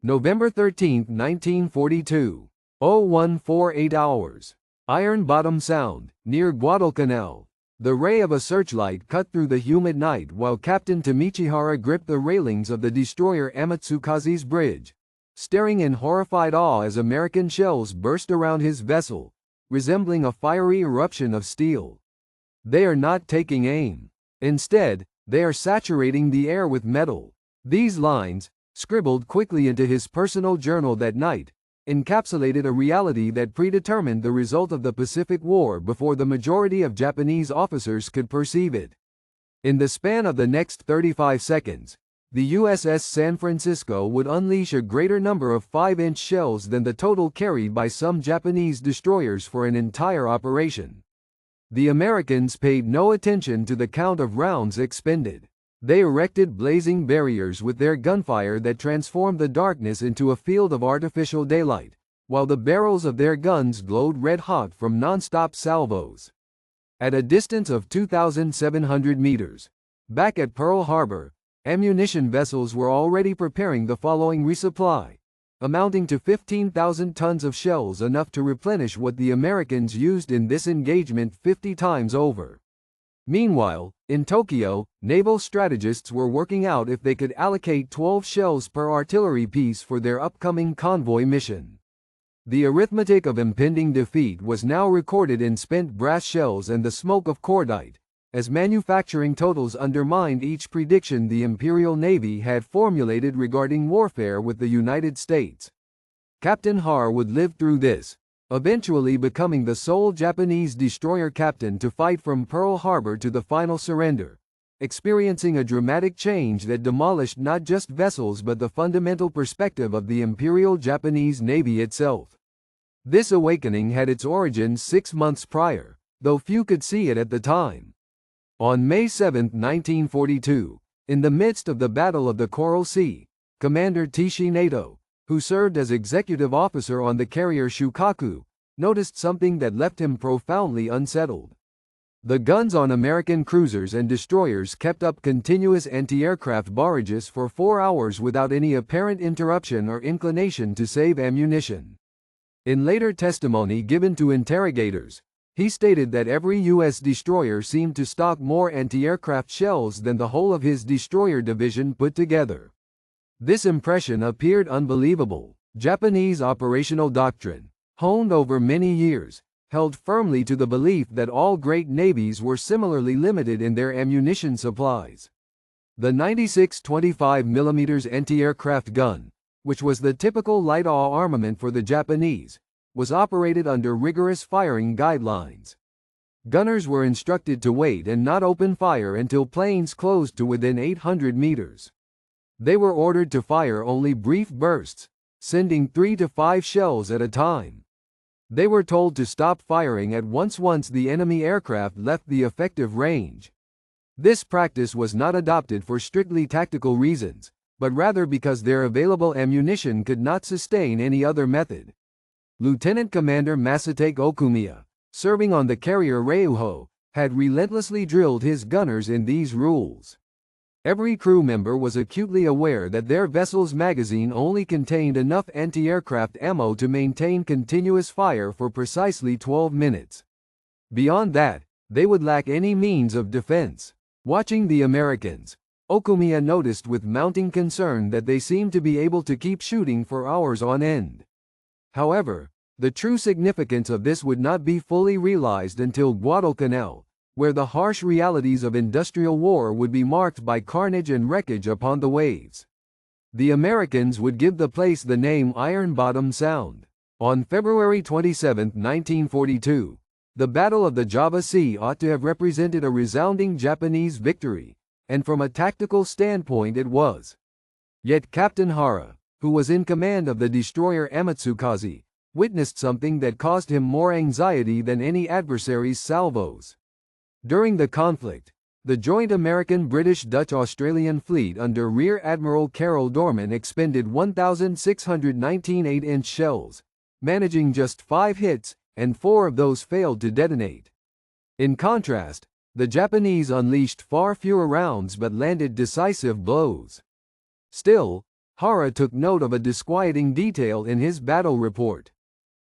November 13, 1942. 0148 hours. Iron Bottom Sound, near Guadalcanal. The ray of a searchlight cut through the humid night while Captain Tameichi Hara gripped the railings of the destroyer Amatsukaze's bridge, staring in horrified awe as American shells burst around his vessel, resembling a fiery eruption of steel. They are not taking aim. Instead, they are saturating the air with metal. These lines, scribbled quickly into his personal journal that night, encapsulated a reality that predetermined the result of the Pacific War before the majority of Japanese officers could perceive it. In the span of the next 35 seconds, the USS San Francisco would unleash a greater number of 5-inch shells than the total carried by some Japanese destroyers for an entire operation. The Americans paid no attention to the count of rounds expended. They erected blazing barriers with their gunfire that transformed the darkness into a field of artificial daylight, while the barrels of their guns glowed red-hot from non-stop salvos. At a distance of 2,700 meters, back at Pearl Harbor, ammunition vessels were already preparing the following resupply, amounting to 15,000 tons of shells, enough to replenish what the Americans used in this engagement 50 times over. Meanwhile, in Tokyo, naval strategists were working out if they could allocate 12 shells per artillery piece for their upcoming convoy mission. The arithmetic of impending defeat was now recorded in spent brass shells and the smoke of cordite, as manufacturing totals undermined each prediction the Imperial Navy had formulated regarding warfare with the United States. Captain Hara would live through this, eventually becoming the sole Japanese destroyer captain to fight from Pearl Harbor to the final surrender, experiencing a dramatic change that demolished not just vessels but the fundamental perspective of the Imperial Japanese Navy itself. This awakening had its origins 6 months prior, though few could see it at the time. On May 7, 1942, in the midst of the Battle of the Coral Sea, Commander Teishi Nato, who served as executive officer on the carrier Shukaku, noticed something that left him profoundly unsettled. The guns on American cruisers and destroyers kept up continuous anti-aircraft barrages for 4 hours without any apparent interruption or inclination to save ammunition. In later testimony given to interrogators, he stated that every U.S. destroyer seemed to stock more anti-aircraft shells than the whole of his destroyer division put together. This impression appeared unbelievable. Japanese operational doctrine, honed over many years, held firmly to the belief that all great navies were similarly limited in their ammunition supplies. The 96 25mm anti-aircraft gun, which was the typical light armament for the Japanese, was operated under rigorous firing guidelines. Gunners were instructed to wait and not open fire until planes closed to within 800 meters. They were ordered to fire only brief bursts, sending 3 to 5 shells at a time. They were told to stop firing at once the enemy aircraft left the effective range. This practice was not adopted for strictly tactical reasons, but rather because their available ammunition could not sustain any other method. Lieutenant Commander Masatake Okumiya, serving on the carrier Ryuho, had relentlessly drilled his gunners in these rules. Every crew member was acutely aware that their vessel's magazine only contained enough anti-aircraft ammo to maintain continuous fire for precisely 12 minutes. Beyond that, they would lack any means of defense. Watching the Americans, Okumiya noticed with mounting concern that they seemed to be able to keep shooting for hours on end. However, the true significance of this would not be fully realized until Guadalcanal, where the harsh realities of industrial war would be marked by carnage and wreckage upon the waves. The Americans would give the place the name Iron Bottom Sound. On February 27, 1942, the Battle of the Java Sea ought to have represented a resounding Japanese victory, and from a tactical standpoint it was. Yet Captain Hara, who was in command of the destroyer Amatsukaze, witnessed something that caused him more anxiety than any adversary's salvos. During the conflict, the joint American-British-Dutch-Australian fleet under Rear Admiral Carroll Dorman expended 1,619 8-inch shells, managing just 5 hits, and 4 of those failed to detonate. In contrast, the Japanese unleashed far fewer rounds but landed decisive blows. Still, Hara took note of a disquieting detail in his battle report.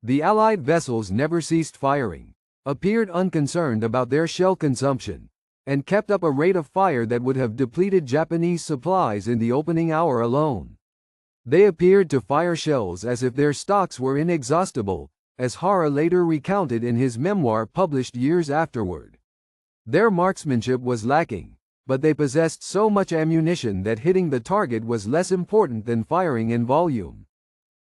The Allied vessels never ceased firing, appeared unconcerned about their shell consumption, and kept up a rate of fire that would have depleted Japanese supplies in the opening hour alone. They appeared to fire shells as if their stocks were inexhaustible, as Hara later recounted in his memoir published years afterward. Their marksmanship was lacking, but they possessed so much ammunition that hitting the target was less important than firing in volume.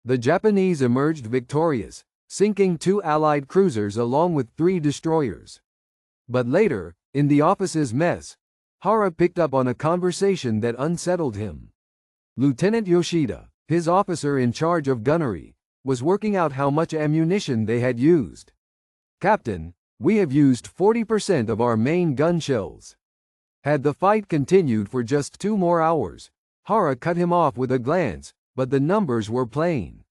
The Japanese emerged victorious, sinking 2 Allied cruisers along with 3 destroyers. But later, in the officer's mess, Hara picked up on a conversation that unsettled him. Lieutenant Yoshida, his officer in charge of gunnery, was working out how much ammunition they had used. "Captain, we have used 40% of our main gun shells." Had the fight continued for just 2 more hours, Hara cut him off with a glance, but the numbers were plain.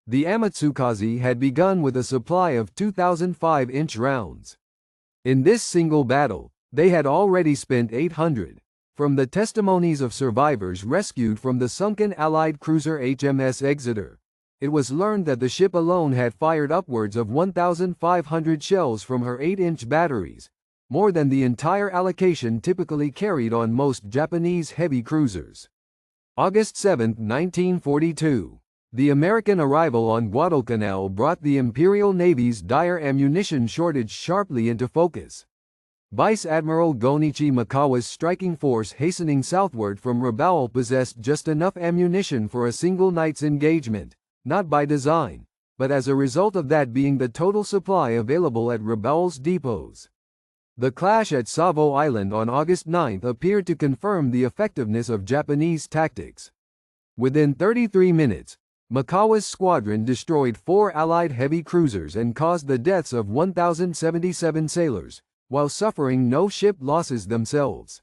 The Amatsukaze had begun with a supply of 2,005-inch rounds. In this single battle, they had already spent 800. From the testimonies of survivors rescued from the sunken Allied cruiser HMS Exeter, it was learned that the ship alone had fired upwards of 1,500 shells from her 8-inch batteries, more than the entire allocation typically carried on most Japanese heavy cruisers. August 7, 1942. The American arrival on Guadalcanal brought the Imperial Navy's dire ammunition shortage sharply into focus. Vice Admiral Gonichi Mikawa's striking force hastening southward from Rabaul possessed just enough ammunition for a single night's engagement, not by design, but as a result of that being the total supply available at Rabaul's depots. The clash at Savo Island on August 9 appeared to confirm the effectiveness of Japanese tactics. Within 33 minutes, Mikawa's squadron destroyed 4 Allied heavy cruisers and caused the deaths of 1,077 sailors, while suffering no ship losses themselves.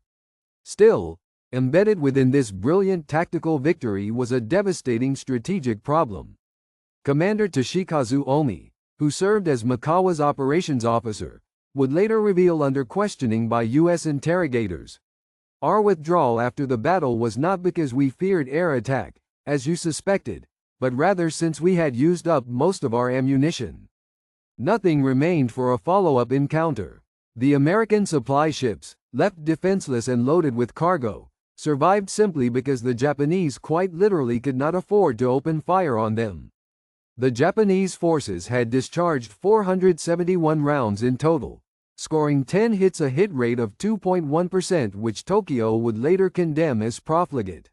Still, embedded within this brilliant tactical victory was a devastating strategic problem. Commander Toshikazu Omi, who served as Mikawa's operations officer, would later reveal under questioning by U.S. interrogators, "Our withdrawal after the battle was not because we feared air attack, as you suspected, but rather since we had used up most of our ammunition." Nothing remained for a follow-up encounter. The American supply ships, left defenseless and loaded with cargo, survived simply because the Japanese quite literally could not afford to open fire on them. The Japanese forces had discharged 471 rounds in total, scoring 10 hits, a hit rate of 2.1%, which Tokyo would later condemn as profligate.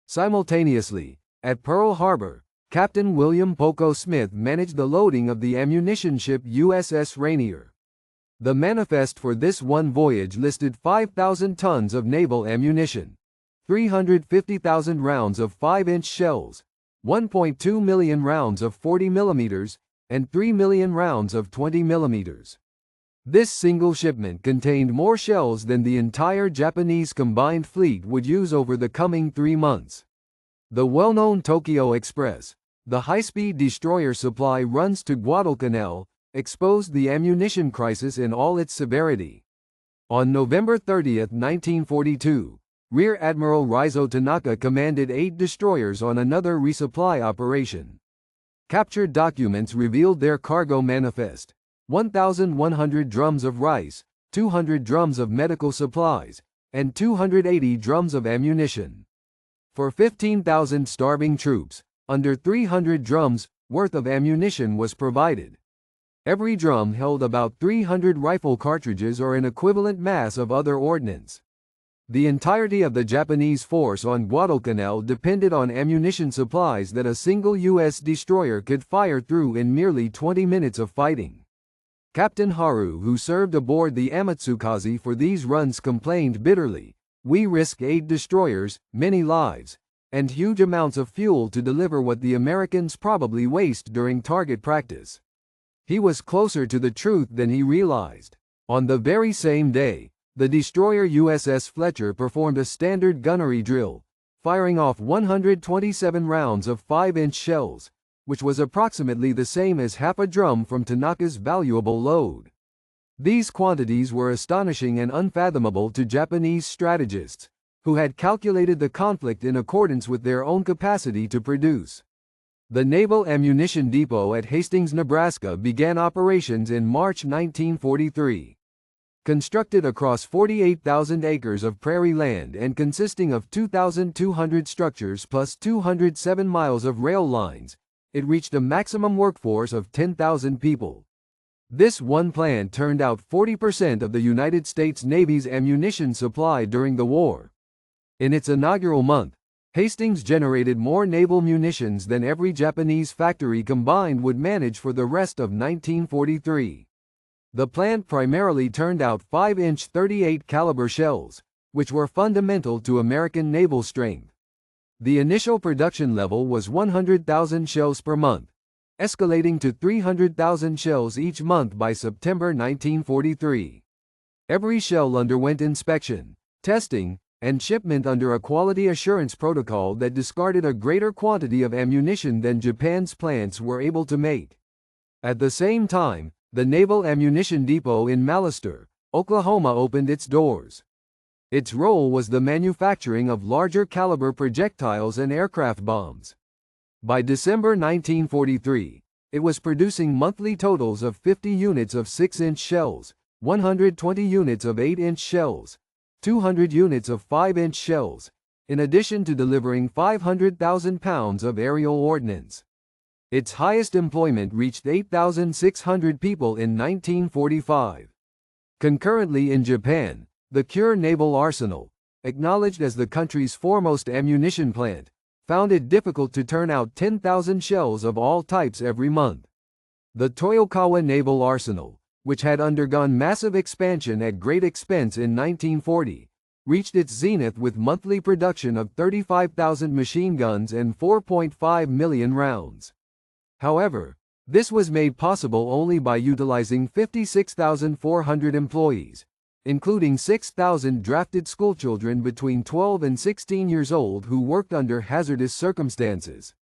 Simultaneously, at Pearl Harbor, Captain William Poco Smith managed the loading of the ammunition ship USS Rainier. The manifest for this one voyage listed 5,000 tons of naval ammunition, 350,000 rounds of 5-inch shells, 1.2 million rounds of 40 mm, and 3 million rounds of 20 mm. This single shipment contained more shells than the entire Japanese combined fleet would use over the coming 3 months. The well-known Tokyo Express, the high-speed destroyer supply runs to Guadalcanal, exposed the ammunition crisis in all its severity. On November 30, 1942, Rear Admiral Raizo Tanaka commanded 8 destroyers on another resupply operation. Captured documents revealed their cargo manifest: 1,100 drums of rice, 200 drums of medical supplies, and 280 drums of ammunition. For 15,000 starving troops, under 300 drums worth of ammunition was provided. Every drum held about 300 rifle cartridges or an equivalent mass of other ordnance. The entirety of the Japanese force on Guadalcanal depended on ammunition supplies that a single U.S. destroyer could fire through in merely 20 minutes of fighting. Captain Haru, who served aboard the Amatsukaze for these runs, complained bitterly, "We risk 8 destroyers, many lives, and huge amounts of fuel to deliver what the Americans probably waste during target practice." He was closer to the truth than he realized. On the very same day, the destroyer USS Fletcher performed a standard gunnery drill, firing off 127 rounds of 5-inch shells, which was approximately the same as half a drum from Tanaka's valuable load. These quantities were astonishing and unfathomable to Japanese strategists, who had calculated the conflict in accordance with their own capacity to produce. The Naval Ammunition Depot at Hastings, Nebraska began operations in March 1943. Constructed across 48,000 acres of prairie land and consisting of 2,200 structures plus 207 miles of rail lines, it reached a maximum workforce of 10,000 people. This one plant turned out 40% of the United States Navy's ammunition supply during the war. In its inaugural month, Hastings generated more naval munitions than every Japanese factory combined would manage for the rest of 1943. The plant primarily turned out 5-inch 38 caliber shells, which were fundamental to American naval strength. The initial production level was 100,000 shells per month, escalating to 300,000 shells each month by September 1943. Every shell underwent inspection, testing, and shipment under a quality assurance protocol that discarded a greater quantity of ammunition than Japan's plants were able to make. At the same time, the Naval Ammunition Depot in Mallister, Oklahoma opened its doors. Its role was the manufacturing of larger caliber projectiles and aircraft bombs. By December 1943, it was producing monthly totals of 50 units of 6-inch shells, 120 units of 8-inch shells, 200 units of 5-inch shells, in addition to delivering 500,000 pounds of aerial ordnance. Its highest employment reached 8,600 people in 1945. Concurrently in Japan, the Kure Naval Arsenal, acknowledged as the country's foremost ammunition plant, found it difficult to turn out 10,000 shells of all types every month. The Toyokawa Naval Arsenal, which had undergone massive expansion at great expense in 1940, reached its zenith with monthly production of 35,000 machine guns and 4.5 million rounds. However, this was made possible only by utilizing 56,400 employees, including 6,000 drafted schoolchildren between 12 and 16 years old who worked under hazardous circumstances.